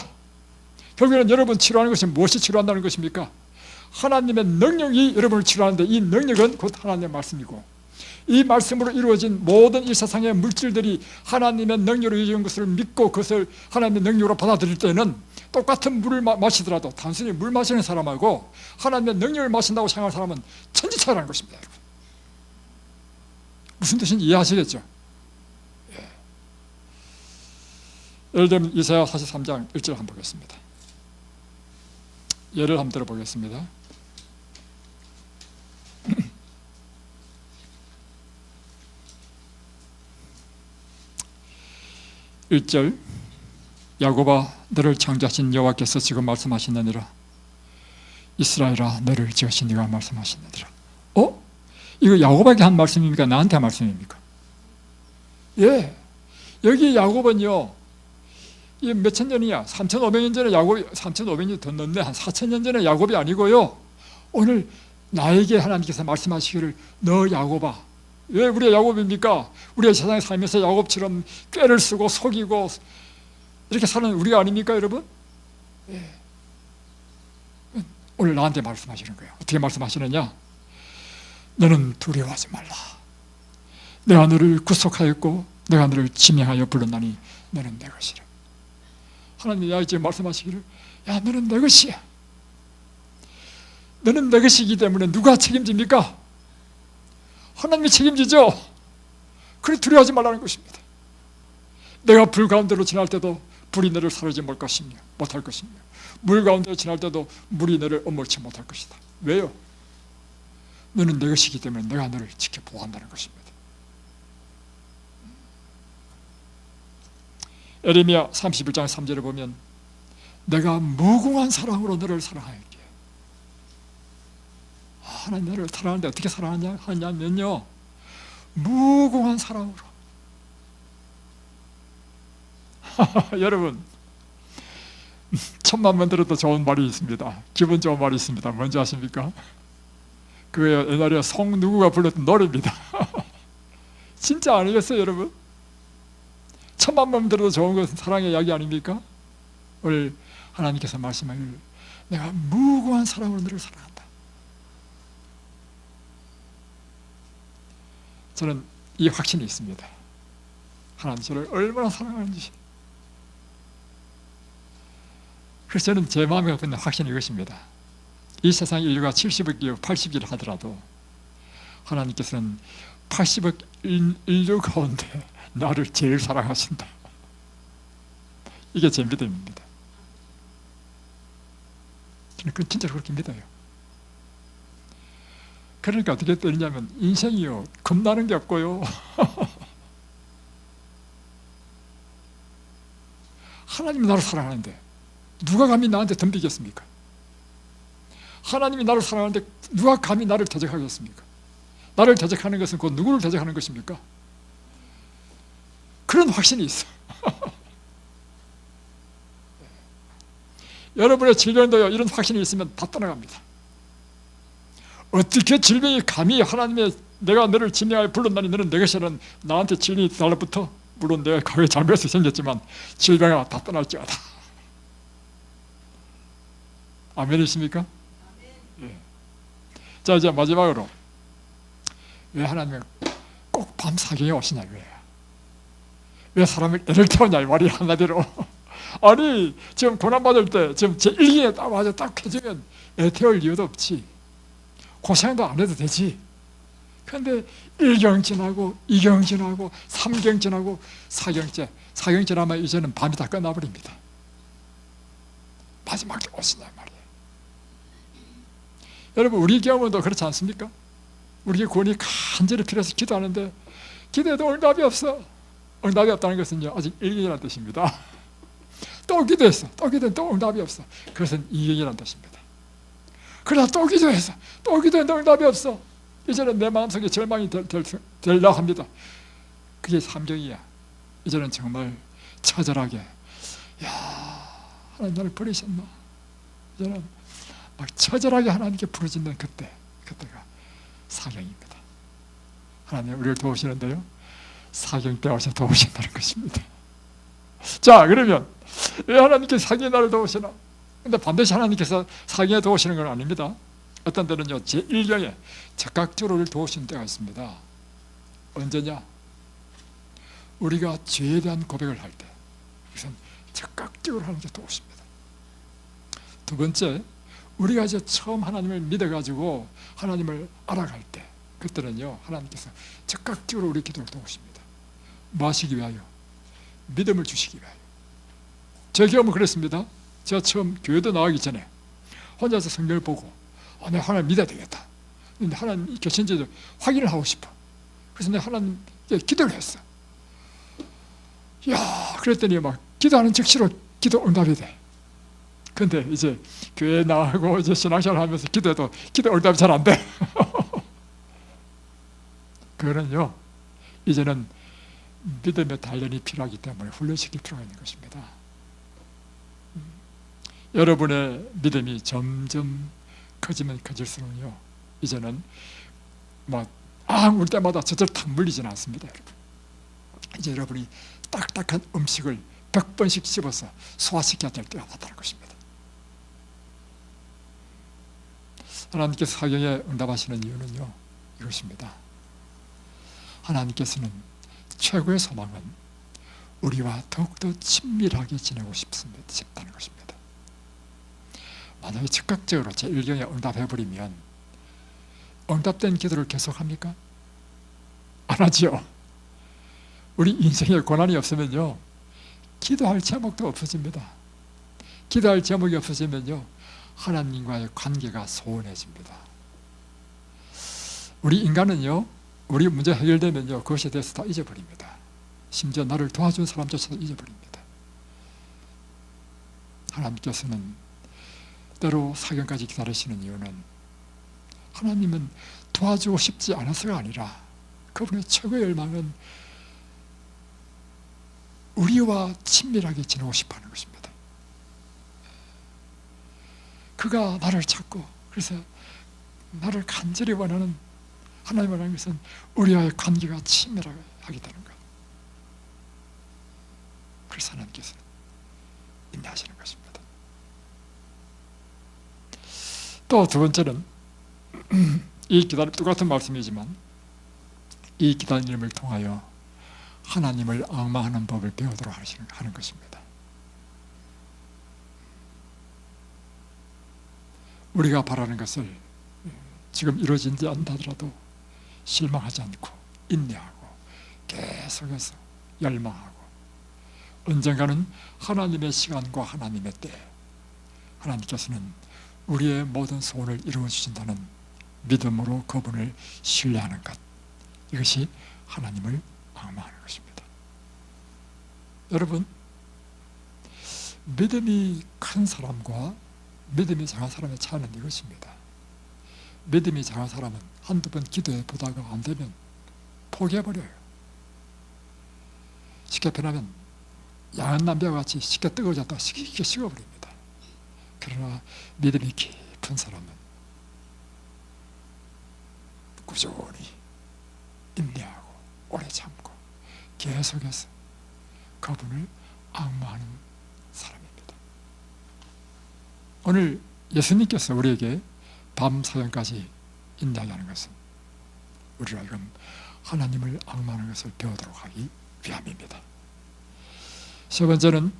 결국에는 여러분 치료하는 것이 무엇이 치료한다는 것입니까? 하나님의 능력이 여러분을 치료하는데, 이 능력은 곧 하나님의 말씀이고, 이 말씀으로 이루어진 모든 이 세상의 물질들이 하나님의 능력으로 이루어진 것을 믿고 그것을 하나님의 능력으로 받아들일 때는 똑같은 물을 마시더라도 단순히 물 마시는 사람하고 하나님의 능력을 마신다고 생각하는 사람은 천지차이라는 것입니다. 여러분, 무슨 뜻인지 이해하시겠죠? 예. 예를 들면 이사야 43장 1절 한번 보겠습니다. 예를 한번 들어보겠습니다. 1절, 야곱아 너를 창조하신 여호와께서 지금 말씀하시느니라. 이스라엘아 너를 지으신 네가 말씀하시느니라. 이거 야곱에게 한 말씀입니까? 나한테 한 말씀입니까? 예, 여기 야곱은요, 이 몇천 년이야? 3,500년 전에 야곱이, 3,500년 더 넘네, 한 4,000년 전에 야곱이 아니고요, 오늘 나에게 하나님께서 말씀하시기를 너 야곱아. 왜 우리가 야곱입니까? 우리가 세상에 살면서 야곱처럼 꾀를 쓰고 속이고 이렇게 사는 우리가 아닙니까, 여러분? 예. 오늘 나한테 말씀하시는 거예요. 어떻게 말씀하시느냐? 너는 두려워하지 말라. 내가 너를 구속하였고 내가 너를 지명하여 불렀나니 너는 내 것이라. 하나님이 나에게 말씀하시기를, 야 너는 내 것이야. 너는 내 것이기 때문에 누가 책임집니까? 하나님이 책임지죠. 그래 두려워하지 말라는 것입니다. 내가 불 가운데로 지날 때도 불이 너를 사르지 못할 것이며 물 가운데로 지날 때도 물이 너를 엄몰치 못할 것이다. 왜요? 너는 내 것이기 때문에 내가 너를 지켜 보호한다는 것입니다. 에레미야 31장 3절을 보면 내가 무궁한 사랑으로 너를 사랑하였기에. 하나님 너를 사랑하는데 어떻게 사랑하냐면요, 무궁한 사랑으로. 여러분, 천만 번 들어도 좋은 말이 있습니다. 기분 좋은 말이 있습니다. 뭔지 아십니까? 그게 옛날에 송 누구가 불렀던 노래입니다. 진짜 아니겠어요, 여러분? 천만 번 들어도 좋은 것은 사랑의 이야기 아닙니까? 오늘 하나님께서 말씀하기를 내가 무궁한 사랑으로 너를 사랑한다. 저는 이 확신이 있습니다. 하나님 저를 얼마나 사랑하는지. 그래서 저는 제 마음에 갖고 있는 확신이 이것입니다. 이 세상 인류가 70억, 80억을 하더라도 하나님께서는 80억 인류 가운데 나를 제일 사랑하신다. 이게 제 믿음입니다. 저는 진짜로 그렇게 믿어요. 그러니까 어떻게 되느냐면 인생이요, 겁나는 게 없고요, 하나님이 나를 사랑하는데 누가 감히 나한테 덤비겠습니까? 하나님이 나를 사랑하는데 누가 감히 나를 대적하겠습니까? 나를 대적하는 것은 곧 누구를 대적하는 것입니까? 그런 확신이 있어. 여러분의 질병도요, 이런 확신이 있으면 다 떠나갑니다. 어떻게 질병이 감히 하나님의 내가 너를 진명하여 불렀나니 너는 내 것이라는 나한테 질병이 달라붙어? 물론 내가 과거에 잘못해서 생겼지만 질병아 다 떠날지어다. 아멘이십니까? 예. 자, 이제 마지막으로 왜 하나님은 꼭 밤사경에 오시냐, 왜 사람을 애를 태우냐 이 말이 한마디로. 아니 지금 고난받을 때 지금 제 1기에 딱 맞아 딱 켜지면 애 태울 이유도 없지. 고생도 안 해도 되지. 그런데 1경 지나고 2경 지나고 3경 지나고 4경 지나면 이제는 밤이 다 끝나버립니다. 마지막에 오시냐 말이에요. 여러분 우리 경우도 그렇지 않습니까? 우리 구원이 간절히 필요해서 기도하는데 기도해도 응답이 없어. 응답이 없다는 것은요 아직 1경이라는 뜻입니다. 또 기도했어. 또 기도했는데 또 응답이 없어. 그것은 2경이라는 뜻입니다. 그러다 또 기도해서 또 기도했는데 응답이 없어. 이제는 내 마음속에 절망이 되려고 합니다. 그게 3경이야. 이제는 정말 처절하게 야 하나님 나를 버리셨나. 이제는 막 처절하게 하나님께 부르짖는 그때가 4경입니다. 하나님 우리를 도우시는데요, 사경 때 와서 도우신다는 것입니다. 자, 그러면 왜 하나님께서 사경의 날을 도우시나? 근데 반드시 하나님께서 사경에 도우시는 건 아닙니다. 어떤 때는요, 제1경에 적극적으로 도우시는 때가 있습니다. 언제냐? 우리가 죄에 대한 고백을 할 때, 그것은 적극적으로 하나님께 도우십니다. 두 번째, 우리가 이제 처음 하나님을 믿어가지고 하나님을 알아갈 때, 그때는요, 하나님께서 적극적으로 우리 기도를 도우십니다. 뭐 하시기 위하여? 믿음을 주시기 위하여. 제 경험은 그랬습니다. 제가 처음 교회도 나가기 전에 혼자서 성경을 보고 내가 하나님 믿어야 되겠다. 근데 하나님 계신지 확인을 하고 싶어. 그래서 내가 하나님께 기도를 했어. 그랬더니 막 기도하는 즉시로 기도 응답이 돼. 근데 이제 교회 나가고 이제 신앙생활 하면서 기도해도 기도 응답이 잘 안 돼. 그거는요, 이제는 믿음의 단련이 필요하기 때문에 훈련시킬 필요가 있는 것입니다. 여러분의 믿음이 점점 커지면 커질수록요, 이제는 울 때마다 저절 탁 물리지는 않습니다. 여러분, 이제 여러분이 딱딱한 음식을 100번씩 씹어서 소화시켜야 될 때가 왔다는 것입니다. 하나님께서 사경에 응답하시는 이유는요, 이것입니다. 하나님께서는 최고의 소망은 우리와 더욱더 친밀하게 지내고 싶다는 것입니다. 만약에 즉각적으로 제1경에 응답해버리면 응답된 기도를 계속합니까? 안 하죠. 우리 인생에 고난이 없으면요, 기도할 제목도 없어집니다. 기도할 제목이 없어지면요, 하나님과의 관계가 소원해집니다. 우리 인간은요, 우리 문제 해결되면요, 그것에 대해서 다 잊어버립니다. 심지어 나를 도와준 사람조차도 잊어버립니다. 하나님께서는 때로 사경까지 기다리시는 이유는 하나님은 도와주고 싶지 않아서가 아니라 그분의 최고의 열망은 우리와 친밀하게 지내고 싶어하는 것입니다. 그가 나를 찾고, 그래서 나를 간절히 원하는, 하나님 원하는 것은 우리와의 관계가 친밀하게 하게 되는 것. 그래서 하나님께서는 인내하시는 것입니다. 또 두 번째는 이 기다림, 똑같은 말씀이지만 이 기다림을 통하여 하나님을 앙망하는 법을 배우도록 하는 것입니다. 우리가 바라는 것을 지금 이루어지지 않다더라도 실망하지 않고 인내하고 계속해서 열망하고 언젠가는 하나님의 시간과 하나님의 때, 하나님께서는 우리의 모든 소원을 이루어 주신다는 믿음으로 그분을 신뢰하는 것, 이것이 하나님을 앙망하는 것입니다. 여러분, 믿음이 큰 사람과 믿음이 작은 사람의 차이는 이것입니다. 믿음이 작은 사람은 한두 번 기도해 보다가 안 되면 포기해버려요. 쉽게 표현하면 야한 남자와 같이 쉽게 뜨거워졌다가 쉽게 식어버립니다. 그러나 믿음이 깊은 사람은 꾸준히 인내하고 오래 참고 계속해서 그분을 앙망하는 사람입니다. 오늘 예수님께서 우리에게 밤 사경까지 인내하게 하는 것은 우리가 이건 하나님을 앙망하는 것을 배우도록 하기 위함입니다. 세 번째는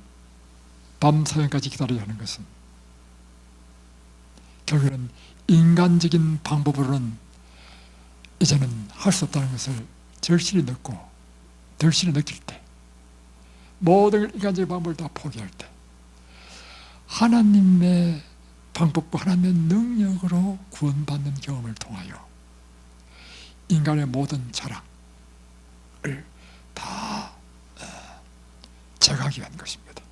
밤 사경까지 기다리게 하는 것은 결국은 인간적인 방법으로는 이제는 할 수 없다는 것을 절실히 느낄 때, 모든 인간적인 방법을 다 포기할 때 하나님의 방법과 하나님의 능력으로 구원받는 경험을 통하여 인간의 모든 자랑을 다 제거하기 위한 것입니다.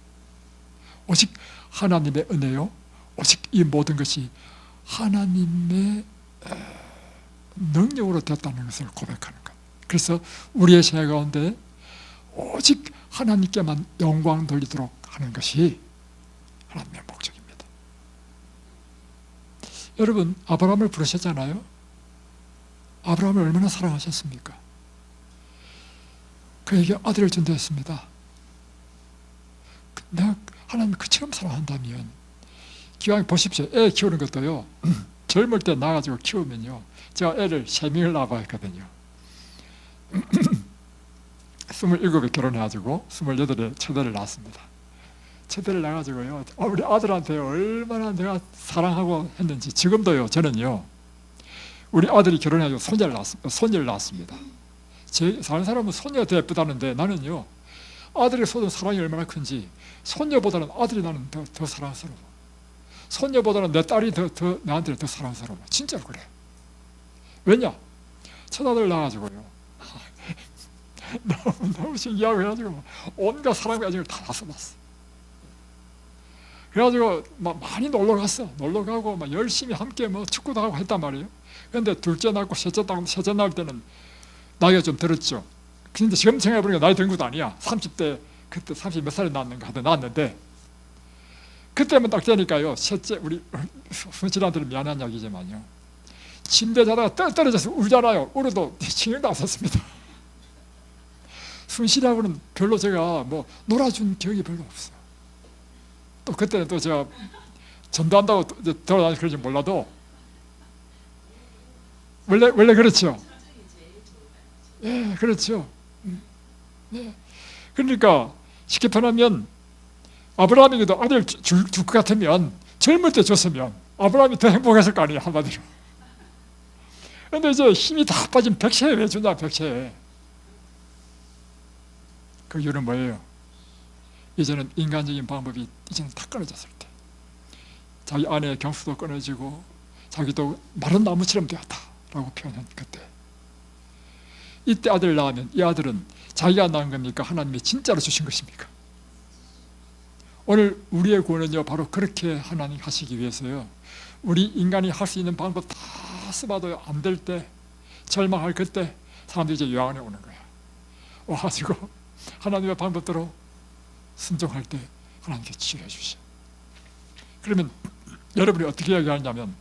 오직 하나님의 은혜요, 오직 이 모든 것이 하나님의 능력으로 됐다는 것을 고백하는 것. 그래서 우리의 생애 가운데 오직 하나님께만 영광 돌리도록 하는 것이 하나님의 목적입니다. 여러분, 아브라함을 부르셨잖아요. 아브라함을 얼마나 사랑하셨습니까? 그에게 아들을 준다 했습니다. 내가 하나님 그처럼 사랑한다면, 기왕 보십시오. 애 키우는 것도요, 젊을 때 낳아가지고 키우면요, 제가 애를 3명을 낳아야 했거든요. 27에 결혼해가지고 28에 첫애를 낳았습니다. 첫애를 낳아가지고요, 우리 아들한테 얼마나 내가 사랑하고 했는지. 지금도요, 저는요, 우리 아들이 결혼해가지고 손녀를 낳았습니다. 다른 사람은 손녀가 더 예쁘다는데, 나는요, 아들이 쏟은 사랑이 얼마나 큰지, 손녀보다는 아들이 나는 더 사랑스러워. 손녀보다는 내 딸이 나한테 더 사랑스러워. 진짜로 그래. 왜냐? 첫아들 낳아가지고요, 너무 신기하고 해가지고 온갖 사랑의 애정을 다 쏟았어. 그래가지고 막 많이 놀러 갔어. 놀러 가고 막 열심히 함께 뭐 축구도 하고 했단 말이에요. 그런데 둘째 낳고 셋째 낳을 때는 나이가 좀 들었죠. 근데 지금 생각해보니까 나이 든 것도 아니야. 30대, 그때 30 몇 살에 낳았는가 하다 낳았는데, 그때만 딱 되니까요, 셋째, 우리 순실한테는 미안한 이야기지만요, 침대 자다가 떨어져서 울잖아요. 울어도 신경도 안 썼습니다. 순실하고는 별로 제가 뭐 놀아준 기억이 별로 없어요. 또 그때는 또 제가 전도한다고 돌아다니서 그런지 몰라도 원래 그렇죠. 예, 그렇죠. 예. 그러니까 쉽게 표현하면, 아브라함에게도 아들 줄 것 같으면 젊을 때 줬으면 아브라함이 더 행복했을 거 아니에요, 한마디로. 그런데 이제 힘이 다 빠진 백세에 왜 주냐, 백세에. 그 이유는 뭐예요? 이제는 인간적인 방법이 이제는 다 끊어졌을 때, 자기 아내의 경수도 끊어지고 자기도 마른 나무처럼 되었다라고 표현한 그때, 이때 아들을 낳으면 이 아들은 자기가 낳은 겁니까? 하나님이 진짜로 주신 것입니까? 오늘 우리의 구원은요, 바로 그렇게 하나님 하시기 위해서요, 우리 인간이 할 수 있는 방법 다 써봐도 안 될 때, 절망할 그때 사람들이 이제 요한에 오는 거야. 와가지고 하나님의 방법대로 순종할 때 하나님께 치유해 주셔. 그러면 여러분이 어떻게 이야기하냐면,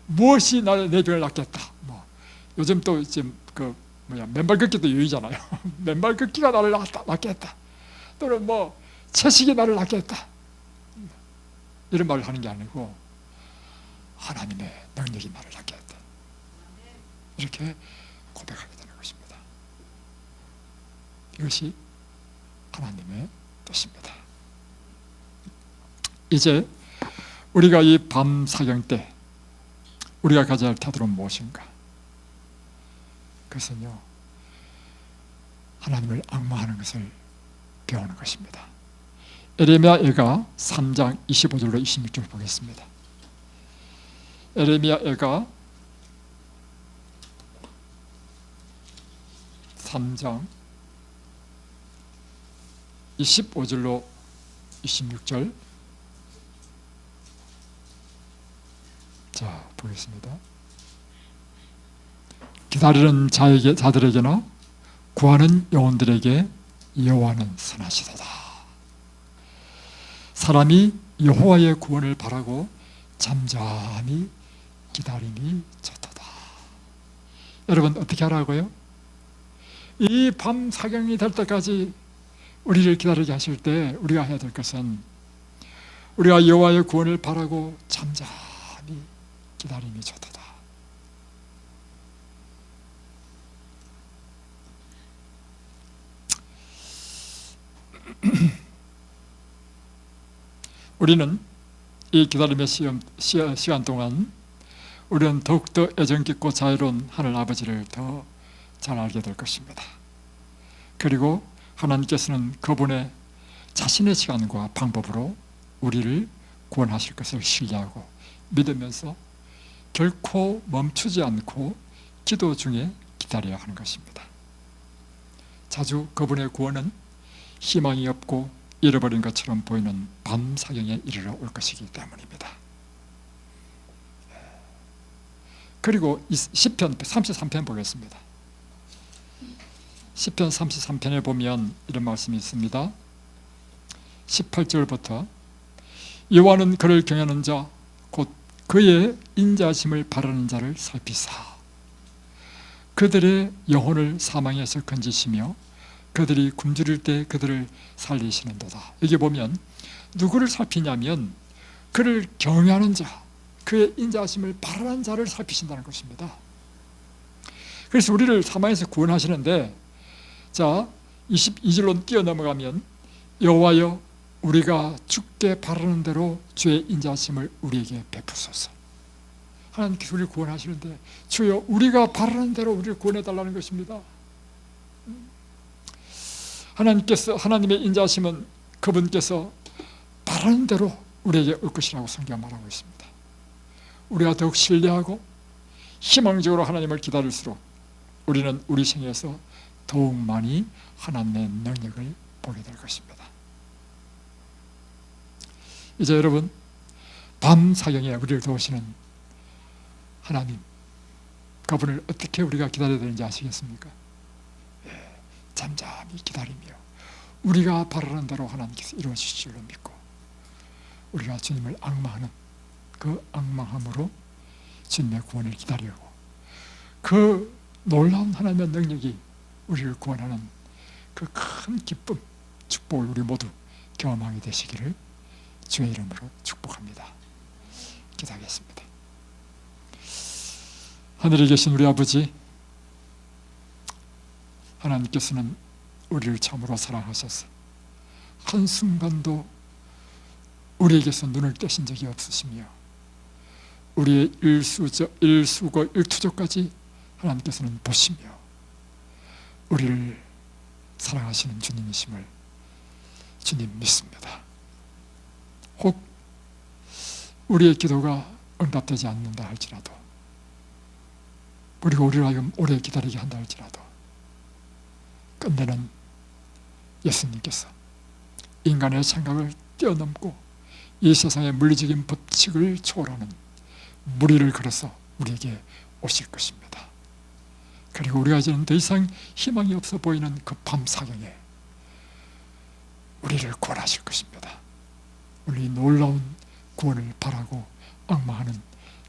무엇이 내 병을 낫겠다. 뭐 요즘 또 지금 맨발 걷기도 유의잖아요. 맨발 걷기가 나를 낫겠다. 또는 뭐 채식이 나를 낫겠다. 이런 말을 하는 게 아니고, 하나님의 능력이 나를 낫겠다. 이렇게 고백하게 되는 것입니다. 이것이 하나님의 뜻입니다. 이제 우리가 이 밤 사경 때 우리가 가져야 할 태도는 무엇인가? 그것은요, 하나님을 앙망하는 것을 배우는 것입니다. 에레미야가 3장 25절로 26절 보겠습니다. 에레미야가 3장 25절로 26절. 자, 보겠습니다. 기다리는 자들에게나 구하는 영혼들에게 여호와는 선하시도다. 사람이 여호와의 구원을 바라고 잠잠히 기다림이 좋도다. 여러분 어떻게 하라고요? 이 밤 사경이 될 때까지 우리를 기다리게 하실 때 우리가 해야 될 것은, 우리가 여호와의 구원을 바라고 잠잠히 기다림이 좋도다. 우리는 이 기다림의 시간 동안 우리는 더욱더 애정 깊고 자유로운 하늘 아버지를 더 잘 알게 될 것입니다. 그리고 하나님께서는 그분의 자신의 시간과 방법으로 우리를 구원하실 것을 신뢰하고 믿으면서 결코 멈추지 않고 기도 중에 기다려야 하는 것입니다. 자주 그분의 구원은 희망이 없고 잃어버린 것처럼 보이는 밤 사경에 이르러 올 것이기 때문입니다. 그리고 시편 33편 보겠습니다. 시편 33편에 보면 이런 말씀이 있습니다. 18절부터 여호와는 그를 경외하는 자 곧 그의 인자심을 바라는 자를 살피사 그들의 영혼을 사망에서 건지시며 그들이 굶주릴 때 그들을 살리시는도다. 여기 보면 누구를 살피냐면 그를 경외하는 자, 그의 인자하심을 바라는 자를 살피신다는 것입니다. 그래서 우리를 사망에서 구원하시는데, 자 22절로 뛰어넘어가면 여호와여 우리가 주께 바라는 대로 주의 인자하심을 우리에게 베푸소서. 하나님께서 우리를 구원하시는데 주여 우리가 바라는 대로 우리를 구원해달라는 것입니다. 하나님의 인자하심은 그분께서 바라는 대로 우리에게 올 것이라고 성경 말하고 있습니다. 우리가 더욱 신뢰하고 희망적으로 하나님을 기다릴수록 우리는 우리 생에서 더욱 많이 하나님의 능력을 보게 될 것입니다. 이제 여러분, 밤 사경에 우리를 도우시는 하나님, 그분을 어떻게 우리가 기다려야 되는지 아시겠습니까? 잠잠히 기다리며 우리가 바라는 대로 하나님께서 이루어주실 줄 믿고 우리가 주님을 앙망하는 그 앙망함으로 주님의 구원을 기다리고 그 놀라운 하나님의 능력이 우리를 구원하는 그 큰 기쁨, 축복을 우리 모두 경험하게 되시기를 주의 이름으로 축복합니다. 기도하겠습니다. 하늘에 계신 우리 아버지, 하나님께서는 우리를 참으로 사랑하셔서 한순간도 우리에게서 눈을 떼신 적이 없으시며 우리의 일수고 일투족까지 하나님께서는 보시며 우리를 사랑하시는 주님이심을 주님 믿습니다. 혹 우리의 기도가 응답되지 않는다 할지라도, 그리고 우리를 하여금 오래 기다리게 한다 할지라도 끝내는 예수님께서 인간의 생각을 뛰어넘고 이 세상의 물리적인 법칙을 초월하는 무리를 걸어서 우리에게 오실 것입니다. 그리고 우리가 이제는 더 이상 희망이 없어 보이는 그 밤 사경에 우리를 구원하실 것입니다. 우리 놀라운 구원을 바라고 앙망하는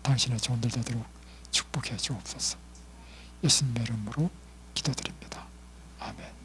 당신의 종들 되도록 축복해 주옵소서. 예수님의 이름으로 기도드립니다. 아멘.